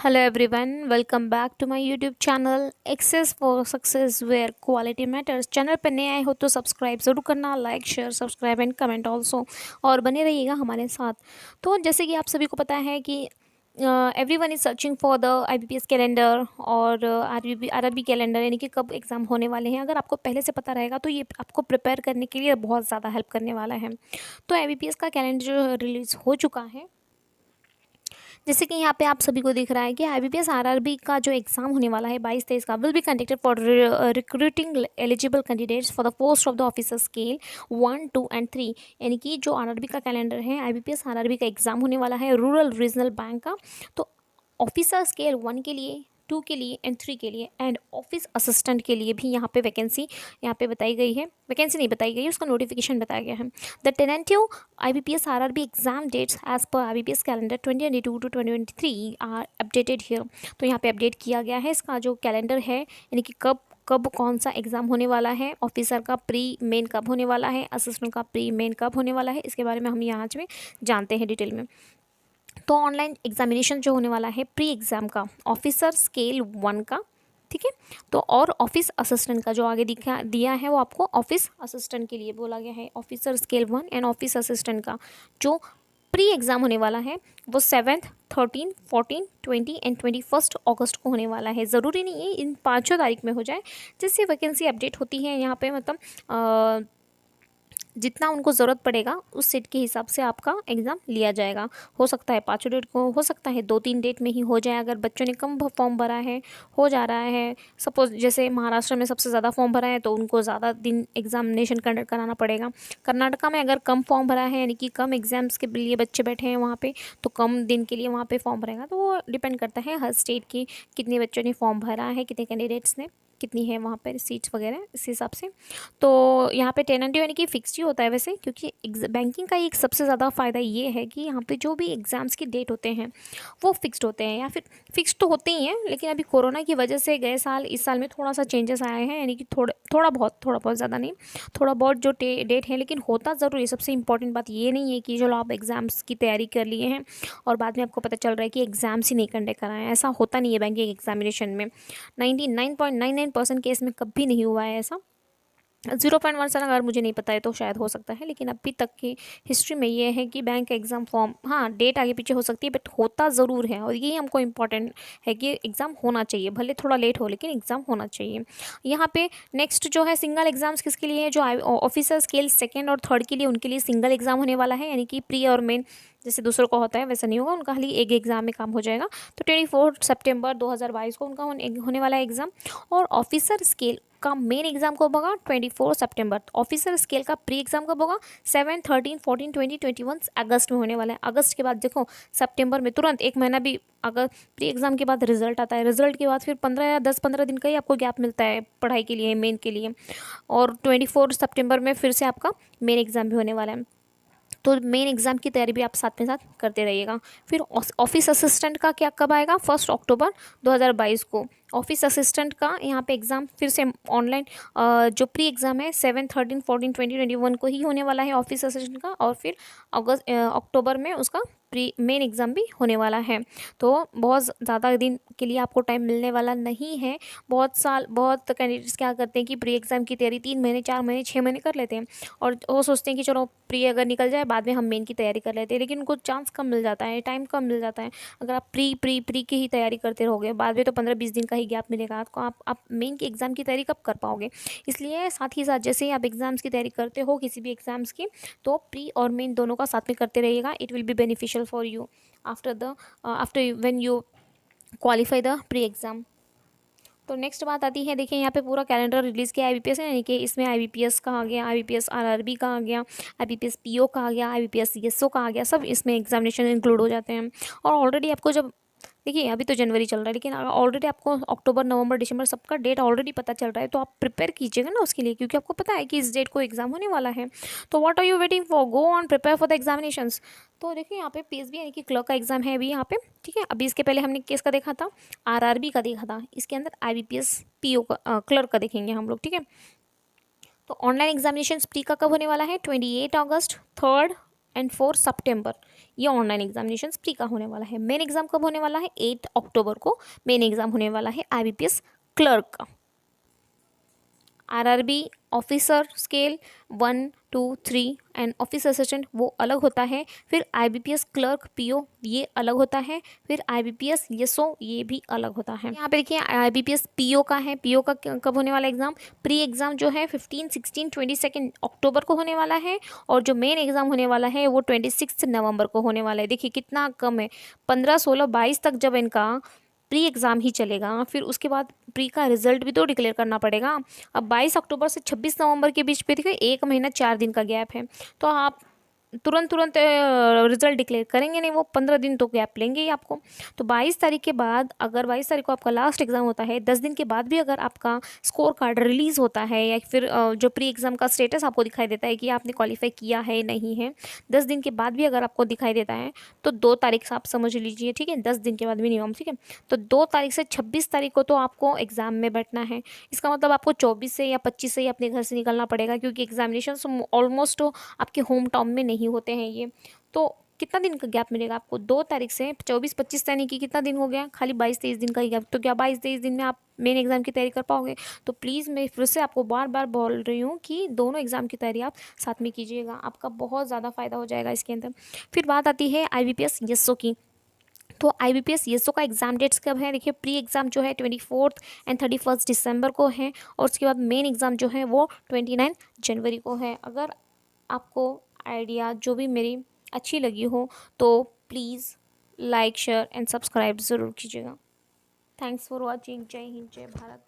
Hello everyone, welcome back to my YouTube channel Access for Success where quality matters। Channel पर नए आए हो तो सब्सक्राइब ज़रूर करना, like share subscribe and comment also, और बने रहिएगा हमारे साथ। तो जैसे कि आप सभी को पता है कि everyone is searching for the IBPS calendar और RRB कैलेंडर, यानी कि कब एग्ज़ाम होने वाले हैं। अगर आपको पहले से पता रहेगा तो ये आपको प्रिपेयर करने के लिए बहुत ज़्यादा हेल्प करने वाला है। तो IBPS का कैलेंडर जो रिलीज़ हो चुका है, जैसे कि यहाँ पे आप सभी को दिख रहा है कि IBPS RRB का जो एग्जाम होने वाला है 22-23 का, will be conducted for recruiting eligible candidates for the post of the officer scale 1, 2 and 3। यानी कि जो RRB का कैलेंडर है, IBPS RRB का एग्जाम होने वाला है रूरल रीजनल बैंक का। तो ऑफिसर स्केल 1 के लिए, 2 के लिए एंड 3 के लिए एंड ऑफिस असिस्टेंट के लिए भी यहाँ पे वैकेंसी यहाँ पे बताई गई है। वैकेंसी नहीं बताई गई है, उसका नोटिफिकेशन बताया गया है। The tentative IBPS RRB exam dates as per IBPS calendar 2022 to 2023 are updated here. तो यहाँ पे अपडेट किया गया है इसका जो कैलेंडर है, यानी कि कब कब कौन सा एग्ज़ाम होने वाला है, ऑफिसर का प्री मेन कब होने वाला है, असिस्टेंट का प्री मेन कब होने वाला है, इसके बारे में हम यहाँ में जानते हैं डिटेल में। तो ऑनलाइन एग्जामिनेशन जो होने वाला है प्री एग्ज़ाम का ऑफिसर स्केल 1 का, ठीक है। तो और ऑफिस असिस्टेंट का जो आगे दिया है वो आपको ऑफिस असिस्टेंट के लिए बोला गया है। Officer scale 1 and office assistant का जो प्री एग्ज़ाम होने वाला है वो 7th, 13, 14, 20 एंड 21 अगस्त को होने वाला है। ज़रूरी नहीं है इन पाँचों तारीख में हो जाए, जैसे वैकेंसी अपडेट होती है यहाँ पे, मतलब जितना उनको ज़रूरत पड़ेगा उस सीट के हिसाब से आपका एग्ज़ाम लिया जाएगा। हो सकता है 5 डेट को, हो सकता है 2-3 डेट में ही हो जाए। अगर बच्चों ने कम फॉर्म भरा है, हो जा रहा है, सपोज़ जैसे महाराष्ट्र में सबसे ज़्यादा फॉर्म भरा है तो उनको ज़्यादा दिन एग्जामिनेशन कंडक्ट कराना पड़ेगा। कर्नाटका में अगर कम फॉर्म भरा है, यानी कि कम एग्ज़ाम्स के लिए बच्चे बैठे हैं वहाँ पे, तो कम दिन के लिए वहाँ पे फॉर्म भरेगा। तो वो डिपेंड करता है हर स्टेट की, कितने बच्चों ने फॉर्म भरा है, कितने कैंडिडेट्स ने, कितनी है वहाँ पर सीट्स वगैरह, इस हिसाब से। तो यहाँ पे टेनेंटिव यानी कि फिक्स ही होता है वैसे, क्योंकि बैंकिंग का एक सबसे ज़्यादा फ़ायदा ये है कि यहाँ पे जो भी एग्ज़ाम्स की डेट होते हैं वो फिक्स्ड होते हैं, या फिर फिक्स तो होते ही हैं, लेकिन अभी कोरोना की वजह से गए साल इस साल में थोड़ा सा चेंजेस आए हैं, यानी कि थोड़ा बहुत ज़्यादा नहीं, थोड़ा बहुत जो डेट है, लेकिन होता ज़रूर है। सबसे इंपॉर्टेंट बात ये नहीं है कि चलो आप एग्ज़ाम्स की तैयारी कर लिए हैं और बाद में आपको पता चल रहा है कि एग्ज़ाम्स ही नहीं कंडक्ट कराए हैं। ऐसा होता नहीं है बैंकिंग एग्जामिनेशन में। 99.99% केस में कभी नहीं हुआ है ऐसा। 0.1 अगर मुझे नहीं पता है तो शायद हो सकता है, लेकिन अभी तक की हिस्ट्री में ये है कि बैंक एग्ज़ाम फॉर्म, हाँ डेट आगे पीछे हो सकती है बट होता ज़रूर है, और यही हमको इम्पॉर्टेंट है कि एग्ज़ाम होना चाहिए, भले थोड़ा लेट हो लेकिन एग्ज़ाम होना चाहिए। यहाँ पे नेक्स्ट जो है सिंगल एग्ज़ाम्स किसके लिए है, जो ऑफिसर स्केल 2nd और 3rd के लिए, उनके लिए सिंगल एग्ज़ाम होने वाला है, यानी कि प्री और मेन जैसे दूसरों को होता है वैसा नहीं होगा, उनका खाली एक एग्ज़ाम में काम हो जाएगा। तो 24 सितंबर 2022 को उनका होने वाला एग्ज़ाम। और ऑफिसर स्केल का मेन एग्जाम कब होगा, 24 सितंबर। ऑफिसर स्केल का प्री एग्जाम कब होगा, 7, 13, 14, 20, 21 अगस्त में होने वाला है। अगस्त के बाद देखो सितंबर में तुरंत एक महीना भी, अगर प्री एग्जाम के बाद रिजल्ट आता है, रिजल्ट के बाद फिर 15 या 10-15 दिन का ही आपको गैप मिलता है पढ़ाई के लिए, मेन के लिए। और 24 सितंबर में फिर से आपका मेन एग्जाम भी होने वाला है। तो मेन एग्ज़ाम की तैयारी भी आप साथ में साथ करते रहिएगा। फिर ऑफिस असिस्टेंट का क्या कब आएगा, 1 अक्टूबर 2022 को। ऑफिस असिस्टेंट का यहाँ पे एग्ज़ाम फिर से ऑनलाइन, जो प्री एग्ज़ाम है 7, 13, 14, 20, 21 को ही होने वाला है ऑफिस असिस्टेंट का। और फिर अक्टूबर में उसका प्री मेन एग्ज़ाम भी होने वाला है। तो बहुत ज़्यादा दिन के लिए आपको टाइम मिलने वाला नहीं है। बहुत कैंडिडेट्स क्या करते हैं कि प्री एग्ज़ाम की तैयारी 3 महीने, 4 महीने, 6 महीने कर लेते हैं, और वो सोचते हैं कि चलो प्री अगर निकल जाए बाद में हम मेन की तैयारी कर लेते हैं, लेकिन उनको चांस कम मिल जाता है, टाइम कम मिल जाता है। अगर आप प्री की ही तैयारी करते रहोगे, बाद में तो 15-20 दिन का ही गैप मिलेगा आपको, आप मेन की एग्ज़ाम की तैयारी कब कर पाओगे। इसलिए साथ ही साथ जैसे ही आप एग्ज़ाम्स की तैयारी करते हो किसी भी एग्ज़ाम्स की, तो प्री और मेन दोनों का साथ में करते रहिएगा। It will be beneficial for you after when you qualify the pre exam. तो नेक्स्ट बात आती है, देखिए यहाँ पे पूरा कैलेंडर रिलीज़ किया IBPS है, यानी कि इसमें IBPS का आ गया, IBPS RRB का आ गया, IBPS PO का आ गया, IBPS CSO का आ गया, सब इसमें एग्जामिनेशन इंक्लूड हो जाते हैं। और ऑलरेडी आपको जब, देखिए अभी तो जनवरी चल रहा है, लेकिन ऑलरेडी आपको अक्टूबर, नवंबर, दिसंबर सबका डेट ऑलरेडी पता चल रहा है, तो आप प्रिपेयर कीजिएगा ना उसके लिए, क्योंकि आपको पता है कि इस डेट को एग्जाम होने वाला है। तो what are you waiting for, go on prepare for the examinations. तो देखिए यहाँ पे PSB यानी कि क्लर्क का एग्जाम है अभी यहाँ पे, ठीक है। अभी इसके पहले हमने किसका देखा था, RRB का देखा था, इसके अंदर IBPS PO का क्लर्क का देखेंगे हम लोग, ठीक है। तो ऑनलाइन एग्जामिनेशन प्री का कब होने वाला है, 28 अगस्त, 3rd एंड 4 सितंबर ये ऑनलाइन एग्जामिनेशंस प्री का होने वाला है। मेन एग्ज़ाम कब होने वाला है? 8 अक्टूबर को मेन एग्ज़ाम होने वाला है IBPS क्लर्क का। RRB officer scale 1 2 3 and office assistant वो अलग होता है। फिर IBPS क्लर्क PO ये अलग होता है। फिर IBPS YSO ये भी अलग होता है। यहाँ पे देखिए IBPS PO का है। PO का कब होने वाला एग्जाम? प्री एग्जाम जो है 15 16 22 अक्टूबर को होने वाला है और जो मेन एग्जाम होने वाला है वो 26 नवंबर को होने वाला है। देखिए कितना कम है, 15 16 22 तक जब इनका प्री एग्ज़ाम ही चलेगा, फिर उसके बाद प्री का रिजल्ट भी तो डिक्लेयर करना पड़ेगा। अब 22 अक्टूबर से 26 नवंबर के बीच पे देखिए 1 महीना 4 दिन का गैप है, तो आप तुरंत तुरंत रिजल्ट डिक्लेयर करेंगे नहीं, वो 15 दिन तो गैप लेंगे ही आपको। तो 22 तारीख के बाद, अगर 22 तारीख को आपका लास्ट एग्ज़ाम होता है, 10 दिन के बाद भी अगर आपका स्कोर कार्ड रिलीज़ होता है या फिर जो प्री एग्ज़ाम का स्टेटस आपको दिखाई देता है कि आपने क्वालिफाई किया है नहीं है, 10 दिन के बाद भी अगर आपको दिखाई देता है तो 2 तारीख से आप समझ लीजिए, ठीक है, 10 दिन के बाद मिनिमम, ठीक है। तो 2 तारीख से 26 तारीख को तो आपको एग्ज़ाम में बैठना है। इसका मतलब आपको 24 से या 25 से ही अपने घर से निकलना पड़ेगा, क्योंकि एग्जामिनेशन ऑलमोस्ट आपके होम टाउन में नहीं होते हैं ये। तो कितना दिन का गैप मिलेगा आपको? 2 तारीख से 24-25 यानी कि कितना दिन हो गया? खाली 22-23 दिन का ही गैप। तो क्या 22-23 दिन में आप मेन एग्ज़ाम की तैयारी कर पाओगे? तो प्लीज़ मैं फिर से आपको बार बार बोल रही हूँ कि दोनों एग्ज़ाम की तैयारी आप साथ में कीजिएगा, आपका बहुत ज़्यादा फ़ायदा हो जाएगा इसके अंदर। फिर बात आती है IBPS YSO की। तो IBPS YSO का एग्ज़ाम डेट्स कब है? देखिए प्री एग्ज़ाम जो है 24 एंड 31 दिसंबर को है और उसके बाद मेन एग्ज़ाम जो है वो 29 जनवरी को है। अगर आपको आइडिया जो भी मेरी अच्छी लगी हो तो please like share and subscribe ज़रूर कीजिएगा। Thanks for watching. जय हिंद, जय भारत।